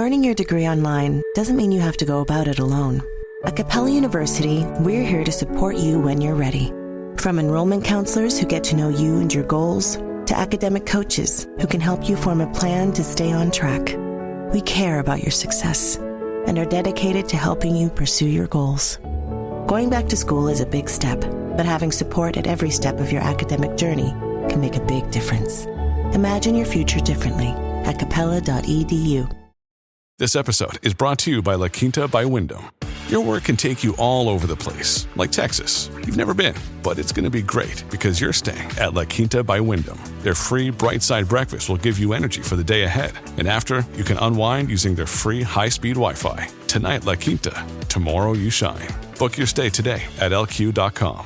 Earning your degree online doesn't mean you have to go about it alone. At Capella University, we're here to support you when you're ready. From enrollment counselors who get to know you and your goals, to academic coaches who can help you form a plan to stay on track. We care about your success and are dedicated to helping you pursue your goals. Going back to school is a big step, but having support at every step of your academic journey can make a big difference. Imagine your future differently at capella.edu. This episode is brought to you by La Quinta by Wyndham. Your work can take you all over the place, like Texas. You've never been, but it's going to be great because you're staying at La Quinta by Wyndham. Their free Bright Side breakfast will give you energy for the day ahead. And after, you can unwind using their free high-speed Wi-Fi. Tonight, La Quinta. Tomorrow, you shine. Book your stay today at lq.com.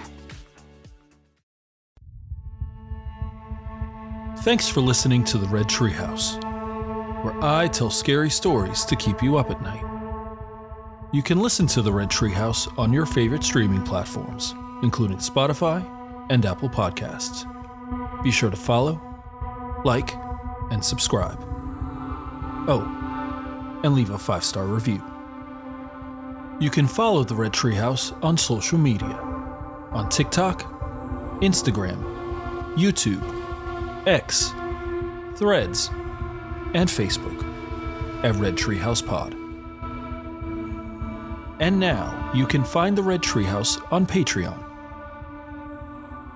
Thanks for listening to the Red Treehouse, where I tell scary stories to keep you up at night. You can listen to the Red Treehouse on your favorite streaming platforms, including Spotify and Apple Podcasts. Be sure to follow, like, and subscribe. Oh, and leave a 5-star review. You can follow the Red Treehouse on social media, on TikTok, Instagram, YouTube, X, Threads, and Facebook at Red Treehouse Pod. And now you can find the Red Treehouse on Patreon.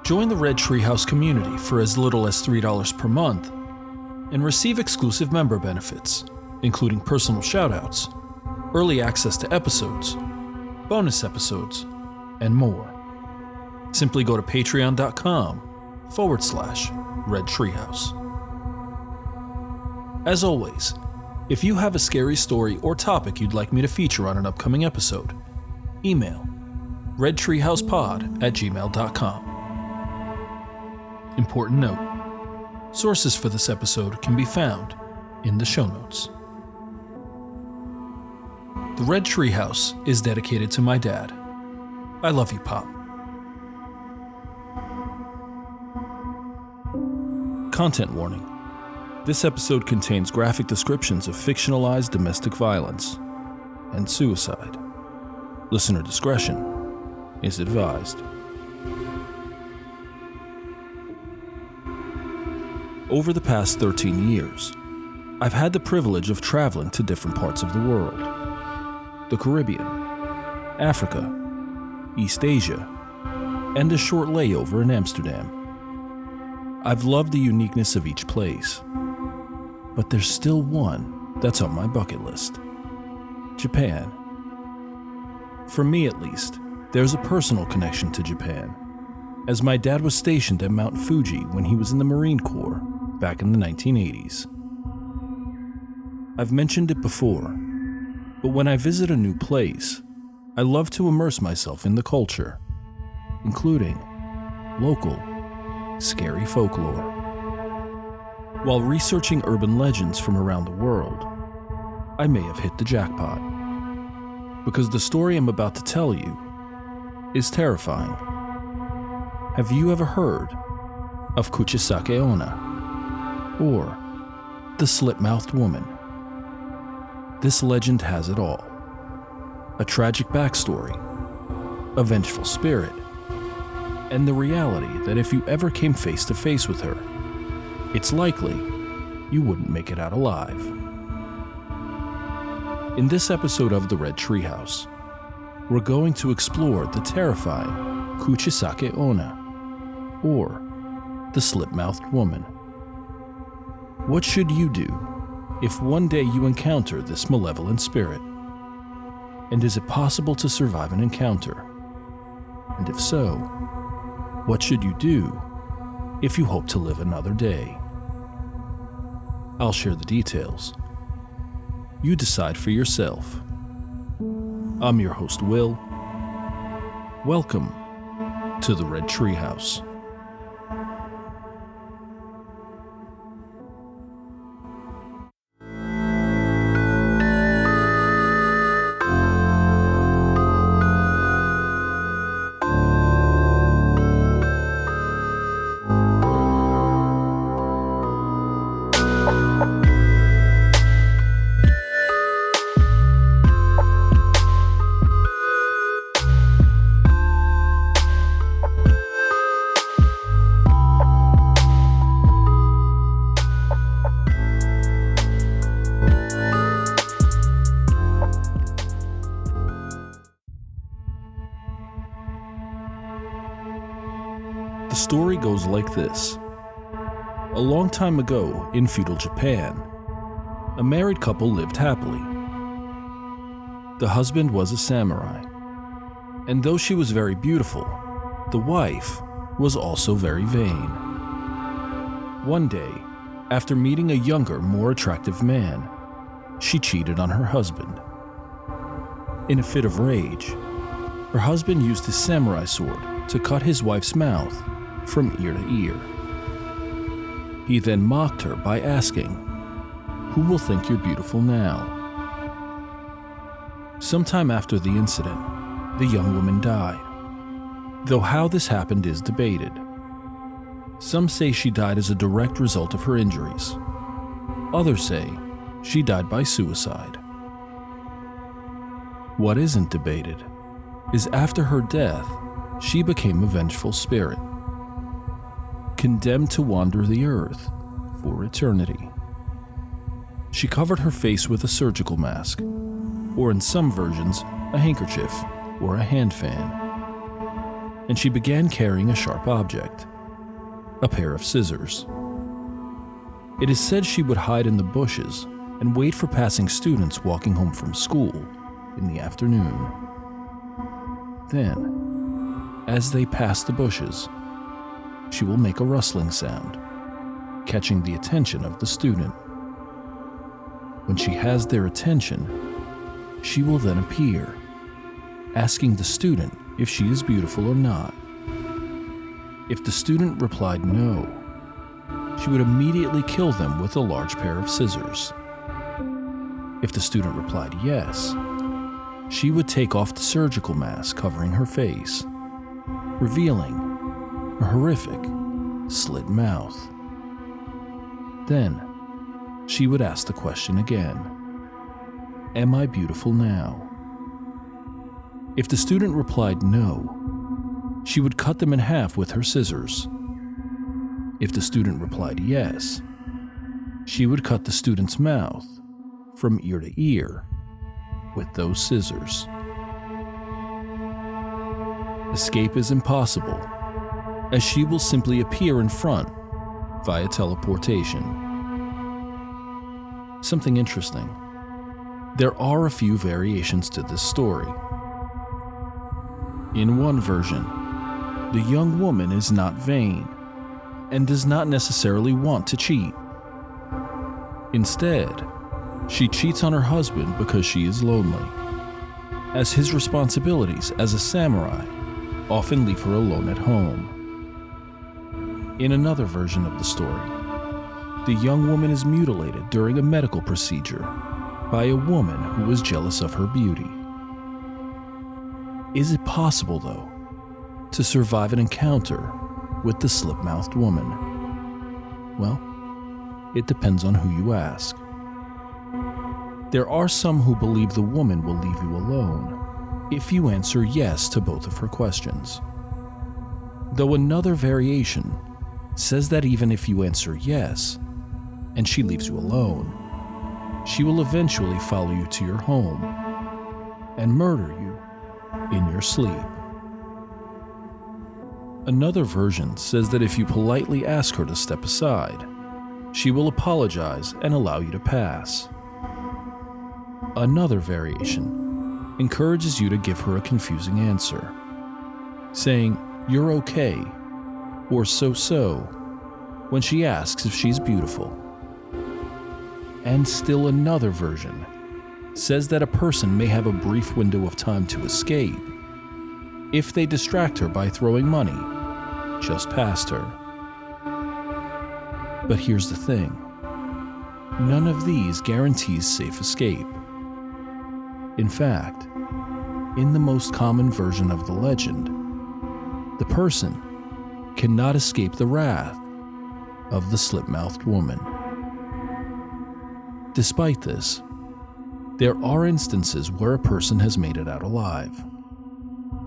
Join the Red Treehouse community for as little as $3 per month and receive exclusive member benefits, including personal shoutouts, early access to episodes, bonus episodes, and more. Simply go to patreon.com/Red Treehouse. As always, if you have a scary story or topic you'd like me to feature on an upcoming episode, email redtreehousepod@gmail.com. Important note, sources for this episode can be found in the show notes. The Red Treehouse is dedicated to my dad. I love you, Pop. Content warning. This episode contains graphic descriptions of fictionalized domestic violence and suicide. Listener discretion is advised. Over the past 13 years, I've had the privilege of traveling to different parts of the world: the Caribbean, Africa, East Asia, and a short layover in Amsterdam. I've loved the uniqueness of each place. But there's still one that's on my bucket list: Japan. For me, at least, there's a personal connection to Japan, as my dad was stationed at Mount Fuji when he was in the Marine Corps back in the 1980s. I've mentioned it before, but when I visit a new place, I love to immerse myself in the culture, including local, scary folklore. While researching urban legends from around the world, I may have hit the jackpot. Because the story I'm about to tell you is terrifying. Have you ever heard of Kuchisake-Onna or the Slit-Mouthed Woman? This legend has it all: a tragic backstory, a vengeful spirit, and the reality that if you ever came face to face with her, it's likely you wouldn't make it out alive. In this episode of the Red Treehouse, we're going to explore the terrifying Kuchisake-Onna, or the Slit-Mouthed Woman. What should you do if one day you encounter this malevolent spirit? And is it possible to survive an encounter? And if so, what should you do if you hope to live another day? I'll share the details. You decide for yourself. I'm your host, Will. Welcome to the Red Treehouse. story goes like this. A long time ago, in feudal Japan, a married couple lived happily. The husband was a samurai, and though she was very beautiful, the wife was also very vain. One day, after meeting a younger, more attractive man, she cheated on her husband. In a fit of rage, her husband used his samurai sword to cut his wife's mouth from ear to ear. He then mocked her by asking, "Who will think you're beautiful now?" Sometime after the incident, the young woman died, though how this happened is debated. Some say she died as a direct result of her injuries. Others say she died by suicide. What isn't debated is after her death, she became a vengeful spirit, condemned to wander the earth for eternity. She covered her face with a surgical mask, or in some versions, a handkerchief or a hand fan, and she began carrying a sharp object, a pair of scissors. It is said she would hide in the bushes and wait for passing students walking home from school in the afternoon. Then, as they pass the bushes, she will make a rustling sound, catching the attention of the student. When she has their attention, she will then appear, asking the student if she is beautiful or not. If the student replied no, she would immediately kill them with a large pair of scissors. If the student replied yes, she would take off the surgical mask covering her face, revealing a horrific slit mouth. Then, she would ask the question again, "Am I beautiful now?" If the student replied no, she would cut them in half with her scissors. If the student replied yes, she would cut the student's mouth from ear to ear with those scissors. Escape is impossible, as she will simply appear in front via teleportation. Something interesting. There are a few variations to this story. In one version, the young woman is not vain and does not necessarily want to cheat. Instead, she cheats on her husband because she is lonely, as his responsibilities as a samurai often leave her alone at home. In another version of the story, the young woman is mutilated during a medical procedure by a woman who was jealous of her beauty. Is it possible, though, to survive an encounter with the Slit-Mouthed Woman? Well, it depends on who you ask. There are some who believe the woman will leave you alone if you answer yes to both of her questions. Though another variation says that even if you answer yes, and she leaves you alone, she will eventually follow you to your home and murder you in your sleep. Another version says that if you politely ask her to step aside, she will apologize and allow you to pass. Another variation encourages you to give her a confusing answer, saying "you're okay" or "so-so" when she asks if she's beautiful. And still another version says that a person may have a brief window of time to escape if they distract her by throwing money just past her. But here's the thing. None of these guarantees safe escape. In fact, in the most common version of the legend, the person cannot escape the wrath of the Slit-Mouthed Woman. Despite this, there are instances where a person has made it out alive.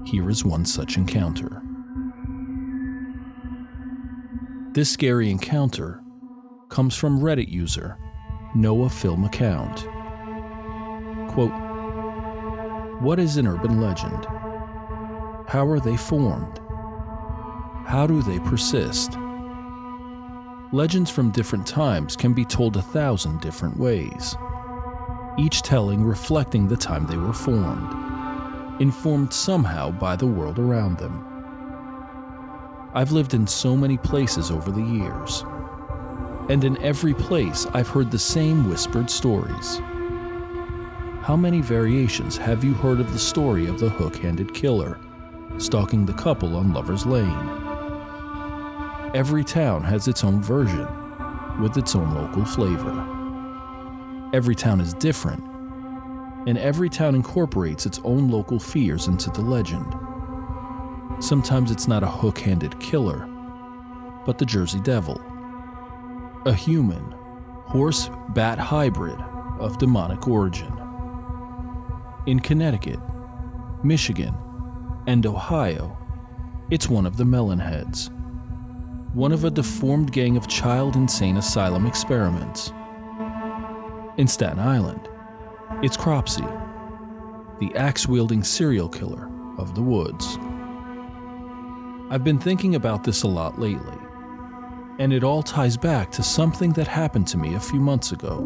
Here is one such encounter. This scary encounter comes from Reddit user Noah Film Account. Quote, "What is an urban legend? How are they formed? How do they persist? Legends from different times can be told 1,000 different ways, each telling reflecting the time they were formed, informed somehow by the world around them. I've lived in so many places over the years, and in every place I've heard the same whispered stories. How many variations have you heard of the story of the hook-handed killer stalking the couple on Lover's Lane? Every town has its own version, with its own local flavor. Every town is different, and every town incorporates its own local fears into the legend. Sometimes it's not a hook-handed killer, but the Jersey Devil, a human, horse-bat hybrid of demonic origin. In Connecticut, Michigan, and Ohio, it's one of the Melonheads, one of a deformed gang of child insane asylum experiments. In Staten Island, it's Cropsey, the axe-wielding serial killer of the woods. I've been thinking about this a lot lately, and it all ties back to something that happened to me a few months ago.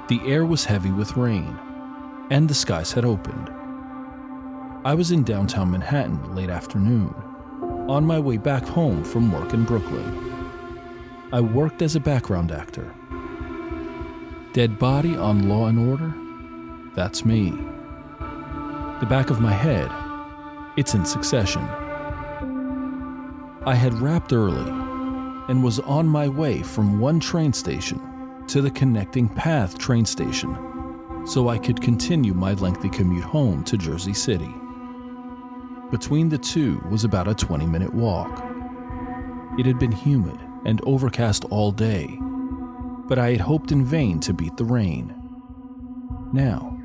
The air was heavy with rain, and the skies had opened. I was in downtown Manhattan late afternoon, on my way back home from work in Brooklyn. I worked as a background actor. Dead body on Law & Order? That's me. The back of my head, it's in Succession. I had wrapped early and was on my way from one train station to the connecting Path train station so I could continue my lengthy commute home to Jersey City. Between the two was about a 20-minute walk. It had been humid and overcast all day, but I had hoped in vain to beat the rain. Now,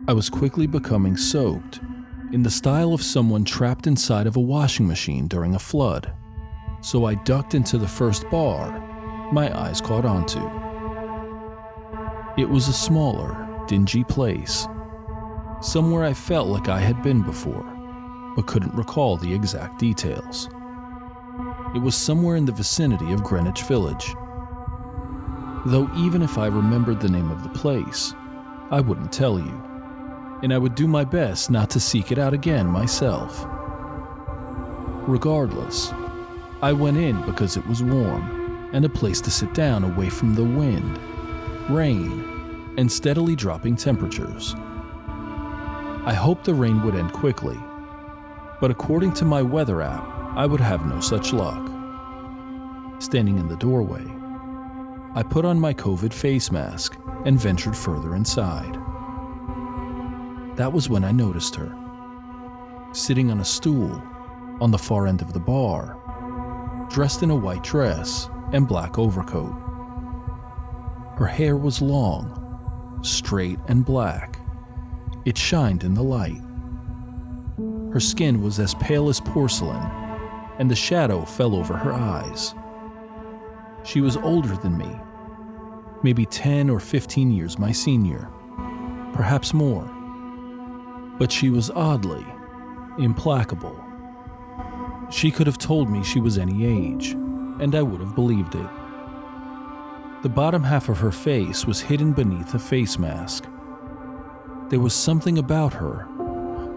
I was quickly becoming soaked in the style of someone trapped inside of a washing machine during a flood, so I ducked into the first bar my eyes caught onto. It was a smaller, dingy place, somewhere I felt like I had been before, but couldn't recall the exact details. It was somewhere in the vicinity of Greenwich Village, though even if I remembered the name of the place, I wouldn't tell you, and I would do my best not to seek it out again myself. Regardless, I went in because it was warm and a place to sit down away from the wind, rain, and steadily dropping temperatures. I hoped the rain would end quickly, but according to my weather app, I would have no such luck. Standing in the doorway, I put on my COVID face mask and ventured further inside. That was when I noticed her, sitting on a stool on the far end of the bar, dressed in a white dress and black overcoat. Her hair was long, straight and black. It shined in the light. Her skin was as pale as porcelain, and the shadow fell over her eyes. She was older than me, maybe 10 or 15 years my senior, perhaps more. But she was oddly implacable. She could have told me she was any age, and I would have believed it. The bottom half of her face was hidden beneath a face mask. There was something about her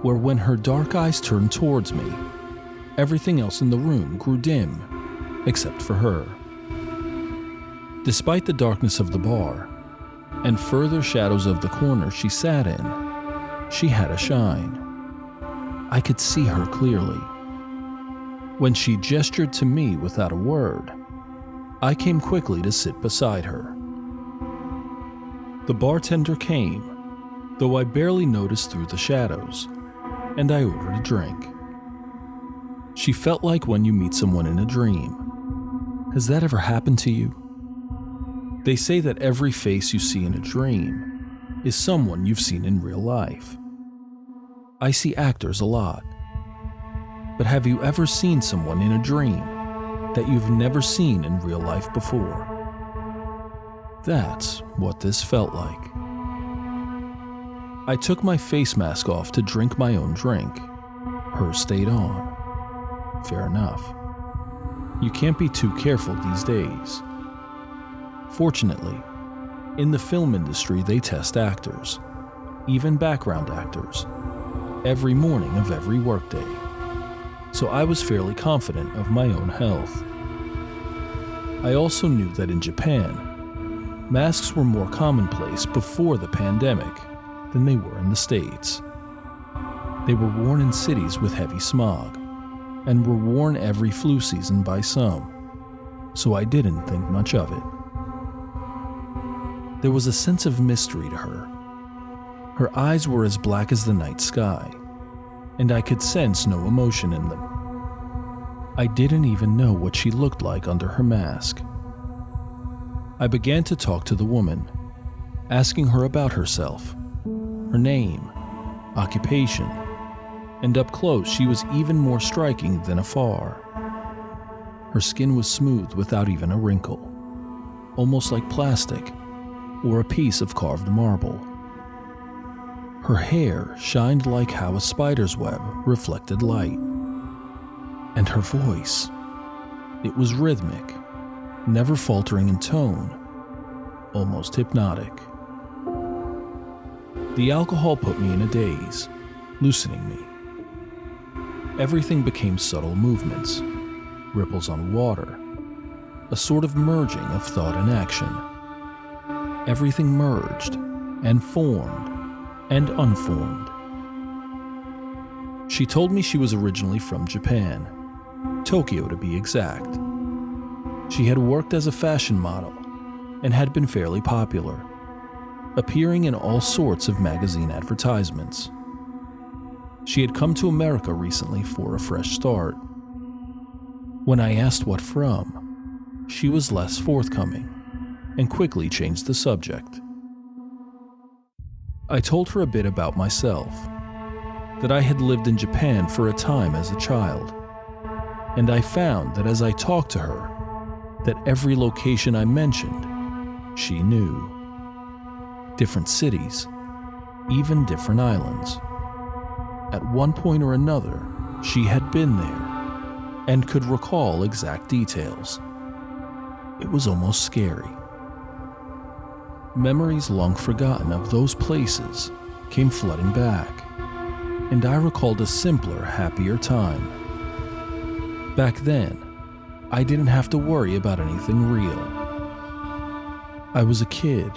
where when her dark eyes turned towards me, everything else in the room grew dim, except for her. Despite the darkness of the bar and further shadows of the corner she sat in, she had a shine. I could see her clearly. When she gestured to me without a word, I came quickly to sit beside her. The bartender came, though I barely noticed through the shadows, and I ordered a drink. She felt like when you meet someone in a dream. Has that ever happened to you? They say that every face you see in a dream is someone you've seen in real life. I see actors a lot. But have you ever seen someone in a dream that you've never seen in real life before? That's what this felt like. I took my face mask off to drink my own drink. Hers stayed on. Fair enough. You can't be too careful these days. Fortunately, in the film industry they test actors, even background actors, every morning of every workday. So I was fairly confident of my own health. I also knew that in Japan, masks were more commonplace before the pandemic than they were in the States. They were worn in cities with heavy smog, and were worn every flu season by some, so I didn't think much of it. There was a sense of mystery to her. Her eyes were as black as the night sky, and I could sense no emotion in them. I didn't even know what she looked like under her mask. I began to talk to the woman, asking her about herself, her name, occupation, and up close she was even more striking than afar. Her skin was smooth without even a wrinkle, almost like plastic or a piece of carved marble. Her hair shined like how a spider's web reflected light. And her voice, it was rhythmic, never faltering in tone, almost hypnotic. The alcohol put me in a daze, loosening me. Everything became subtle movements, ripples on water, a sort of merging of thought and action. Everything merged and formed and unformed. She told me she was originally from Japan, Tokyo to be exact. She had worked as a fashion model and had been fairly popular, appearing in all sorts of magazine advertisements. She had come to America recently for a fresh start. When I asked what from, she was less forthcoming and quickly changed the subject. I told her a bit about myself, that I had lived in Japan for a time as a child, and I found that as I talked to her, that every location I mentioned, she knew. Different cities, even different islands. At one point or another, she had been there and could recall exact details. It was almost scary. Memories long forgotten of those places came flooding back, and I recalled a simpler, happier time. Back then, I didn't have to worry about anything real. I was a kid,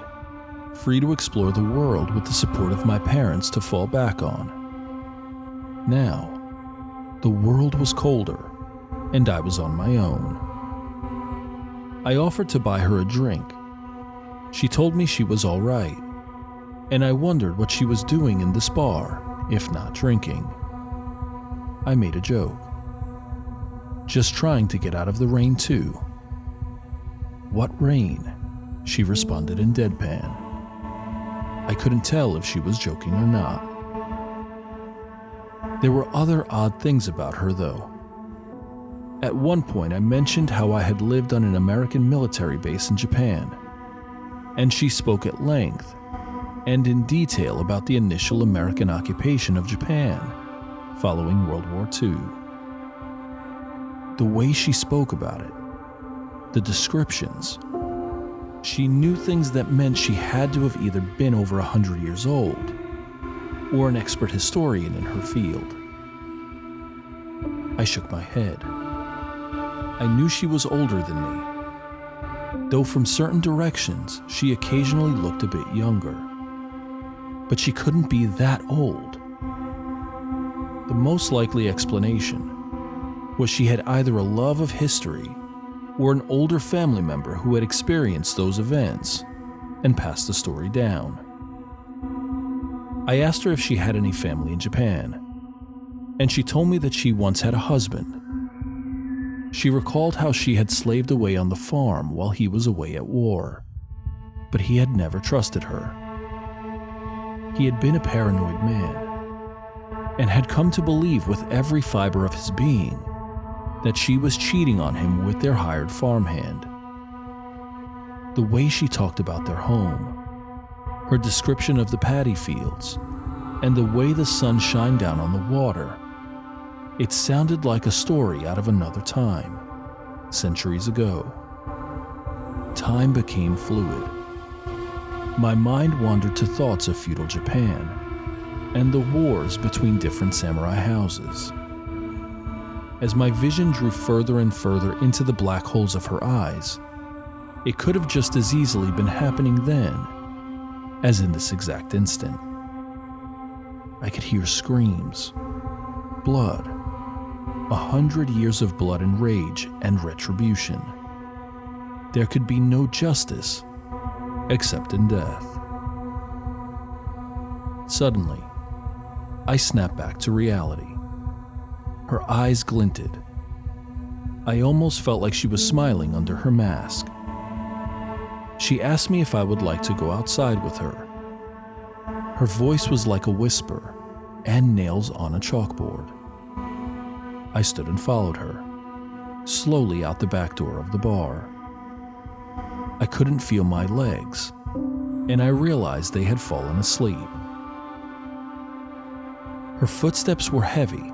free to explore the world with the support of my parents to fall back on. Now, the world was colder, and I was on my own. I offered to buy her a drink. She told me she was all right, and I wondered what she was doing in this bar, if not drinking. I made a joke. Just trying to get out of the rain too. What rain? She responded in deadpan. I couldn't tell if she was joking or not. There were other odd things about her, though. At one point, I mentioned how I had lived on an American military base in Japan, and she spoke at length and in detail about the initial American occupation of Japan following World War II. The way she spoke about it, the descriptions, she knew things that meant she had to have either been over 100 years old or an expert historian in her field. I shook my head. I knew she was older than me, though from certain directions she occasionally looked a bit younger. But she couldn't be that old. The most likely explanation was she had either a love of history or an older family member who had experienced those events and passed the story down. I asked her if she had any family in Japan, and she told me that she once had a husband. She recalled how she had slaved away on the farm while he was away at war, but he had never trusted her. He had been a paranoid man, and had come to believe with every fiber of his being that she was cheating on him with their hired farmhand. The way she talked about their home, her description of the paddy fields, and the way the sun shined down on the water, It sounded like a story out of another time, centuries ago. Time became fluid. My mind wandered to thoughts of feudal Japan and the wars between different samurai houses. As my vision drew further and further into the black holes of her eyes, it could have just as easily been happening then as in this exact instant. I could hear screams, blood, 100 years of blood and rage and retribution. There could be no justice except in death. Suddenly, I snapped back to reality. Her eyes glinted. I almost felt like she was smiling under her mask. She asked me if I would like to go outside with her. Her voice was like a whisper and nails on a chalkboard. I stood and followed her, slowly out the back door of the bar. I couldn't feel my legs, and I realized they had fallen asleep. Her footsteps were heavy,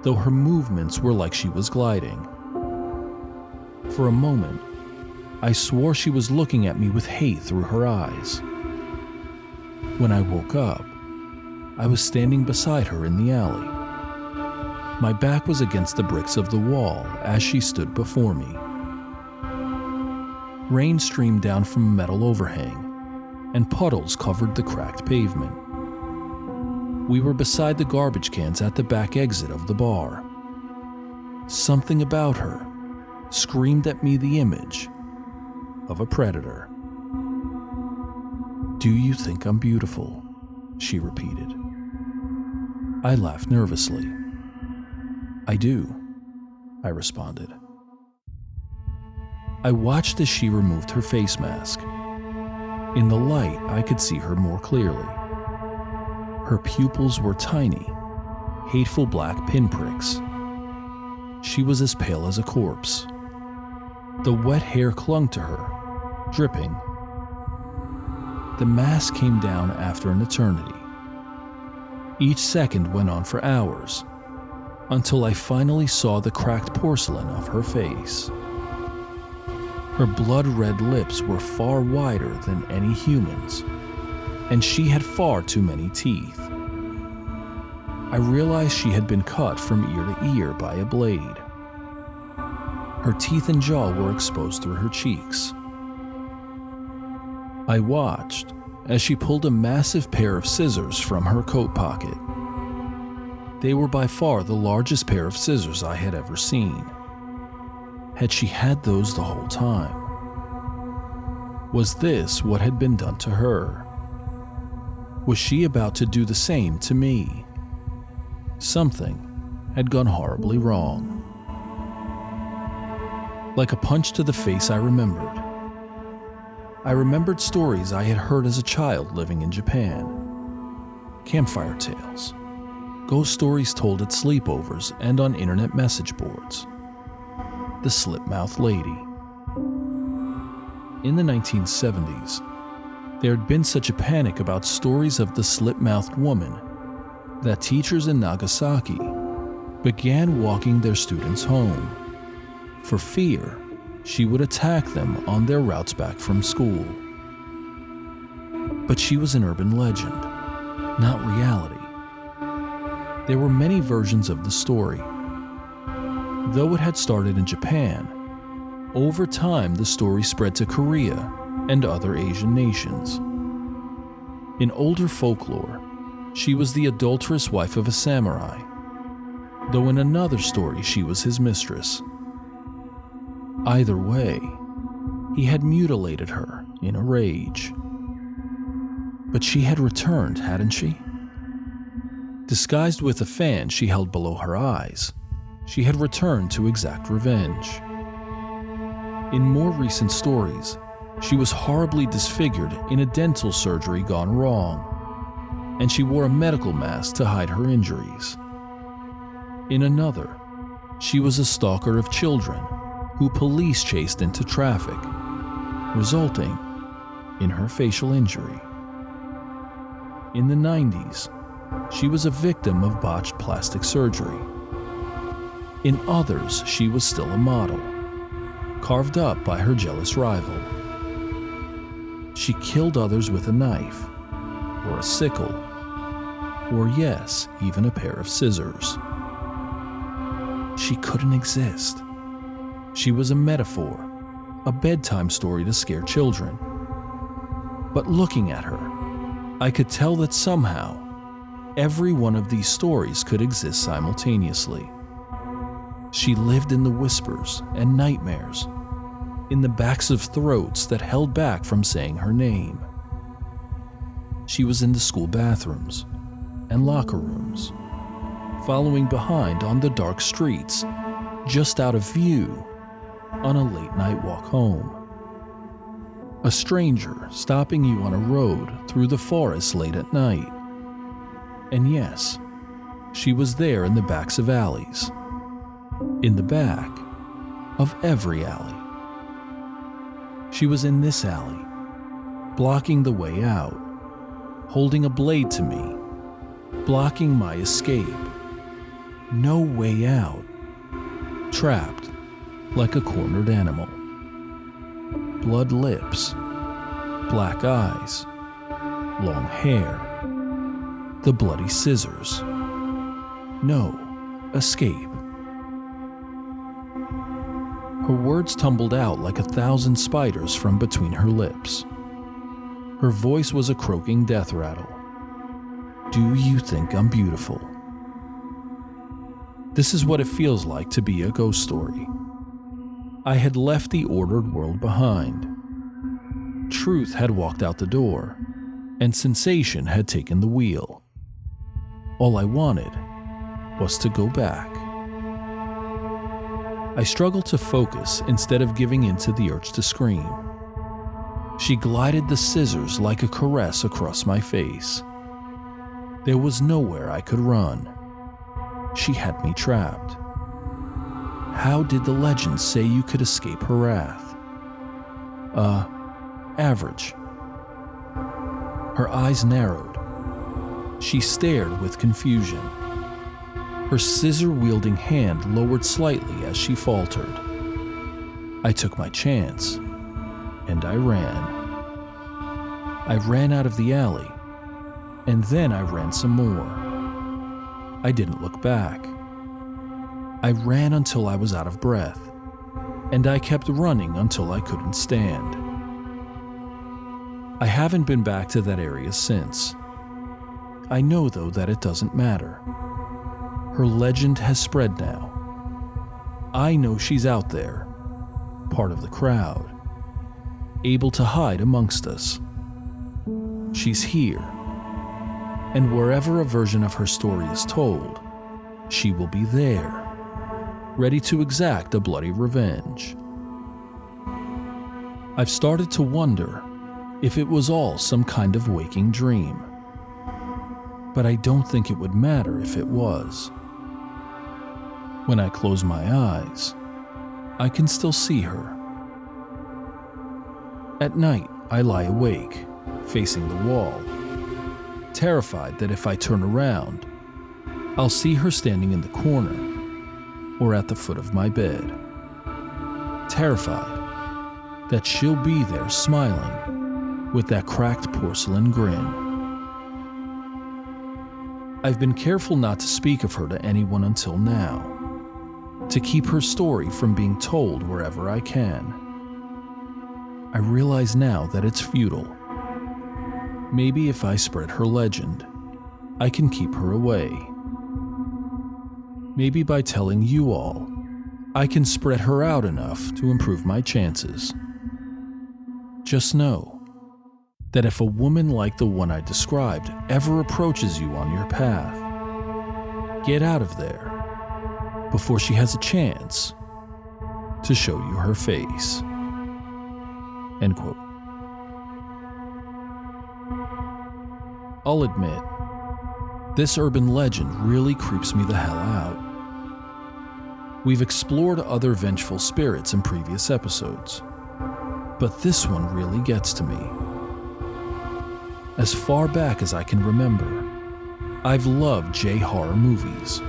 though her movements were like she was gliding. For a moment, I swore she was looking at me with hate through her eyes. When I woke up, I was standing beside her in the alley. My back was against the bricks of the wall as she stood before me. Rain streamed down from a metal overhang, and puddles covered the cracked pavement. We were beside the garbage cans at the back exit of the bar. Something about her screamed at me the image of a predator. "Do you think I'm beautiful?" she repeated. I laughed nervously. "I do," I responded. I watched as she removed her face mask. In the light, I could see her more clearly. Her pupils were tiny, hateful black pinpricks. She was as pale as a corpse. The wet hair clung to her, dripping. The mask came down after an eternity. Each second went on for hours, until I finally saw the cracked porcelain of her face. Her blood-red lips were far wider than any human's, and she had far too many teeth. I realized she had been cut from ear to ear by a blade. Her teeth and jaw were exposed through her cheeks. I watched as she pulled a massive pair of scissors from her coat pocket. They were by far the largest pair of scissors I had ever seen. Had she had those the whole time? Was this what had been done to her? Was she about to do the same to me? Something had gone horribly wrong. Like a punch to the face, I remembered. I remembered stories I had heard as a child living in Japan. Campfire tales, ghost stories told at sleepovers and on internet message boards. The Slit-Mouthed Lady. In the 1970s, there had been such a panic about stories of the Slit-Mouthed Woman that teachers in Nagasaki began walking their students home, for fear she would attack them on their routes back from school. But she was an urban legend, not reality. There were many versions of the story. Though it had started in Japan, over time the story spread to Korea and other Asian nations. In older folklore, she was the adulterous wife of a samurai, though in another story she was his mistress. Either way, he had mutilated her in a rage. But she had returned, hadn't she? Disguised with a fan she held below her eyes, she had returned to exact revenge. In more recent stories, she was horribly disfigured in a dental surgery gone wrong, and she wore a medical mask to hide her injuries. In another, she was a stalker of children who police chased into traffic, resulting in her facial injury. In the 90s, she was a victim of botched plastic surgery, In others, she was still a model, carved up by her jealous rival. She killed others with a knife, or a sickle, or yes, even a pair of scissors. She couldn't exist. She was a metaphor, a bedtime story to scare children. But looking at her, I could tell that somehow, every one of these stories could exist simultaneously. She lived in the whispers and nightmares, in the backs of throats that held back from saying her name. She was in the school bathrooms and locker rooms, following behind on the dark streets, just out of view on a late-night walk home. A stranger stopping you on a road through the forest late at night. And yes, she was there in the backs of alleys, in the back of every alley. She was in this alley, blocking the way out, holding a blade to me, blocking my escape. No way out, trapped like a cornered animal. Blood lips, black eyes, long hair, the bloody scissors. No escape. Her words tumbled out like 1,000 spiders from between her lips. Her voice was a croaking death rattle. Do you think I'm beautiful? This is what it feels like to be a ghost story. I had left the ordered world behind. Truth had walked out the door, and sensation had taken the wheel. All I wanted was to go back. I struggled to focus instead of giving in to the urge to scream. She glided the scissors like a caress across my face. There was nowhere I could run. She had me trapped. How did the legends say you could escape her wrath? Average. Her eyes narrowed. She stared with confusion. Her scissor-wielding hand lowered slightly as she faltered. I took my chance, and I ran. I ran out of the alley, and then I ran some more. I didn't look back. I ran until I was out of breath, and I kept running until I couldn't stand. I haven't been back to that area since. I know, though, that it doesn't matter. Her legend has spread now. I know she's out there, part of the crowd, able to hide amongst us. She's here, and wherever a version of her story is told, she will be there, ready to exact a bloody revenge. I've started to wonder if it was all some kind of waking dream, but I don't think it would matter if it was. When I close my eyes, I can still see her. At night, I lie awake, facing the wall, terrified that if I turn around, I'll see her standing in the corner or at the foot of my bed. Terrified that she'll be there smiling with that cracked porcelain grin. I've been careful not to speak of her to anyone until now, to keep her story from being told wherever I can. I realize now that it's futile. Maybe if I spread her legend, I can keep her away. Maybe by telling you all, I can spread her out enough to improve my chances. Just know that if a woman like the one I described ever approaches you on your path, get out of there before she has a chance to show you her face. End quote. I'll admit, this urban legend really creeps me the hell out. We've explored other vengeful spirits in previous episodes, but this one really gets to me. As far back as I can remember, I've loved J-horror movies.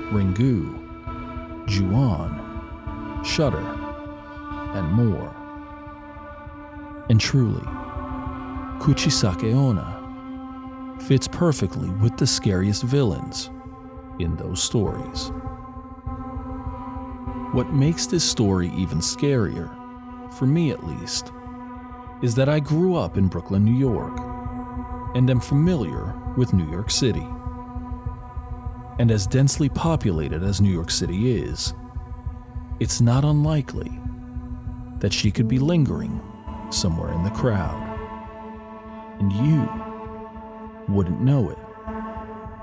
Ringu, Ju-on, Shudder, and more. And truly, Kuchisake-Onna fits perfectly with the scariest villains in those stories. What makes this story even scarier, for me at least, is that I grew up in Brooklyn, New York, and am familiar with New York City. And as densely populated as New York City is, it's not unlikely that she could be lingering somewhere in the crowd. And you wouldn't know it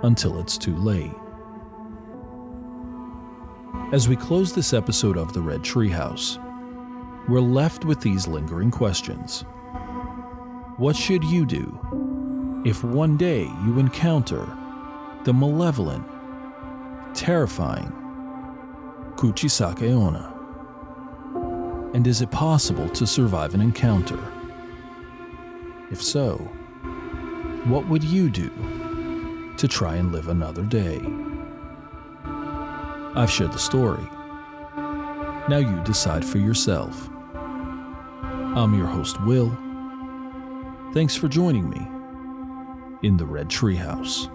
until it's too late. As we close this episode of the Red Treehouse, we're left with these lingering questions. What should you do if one day you encounter the malevolent, terrifying Kuchisake-Onna? And is it possible to survive an encounter? If so, what would you do to try and live another day? I've shared the story. Now you decide for yourself. I'm your host, Will. Thanks for joining me in the Red Treehouse.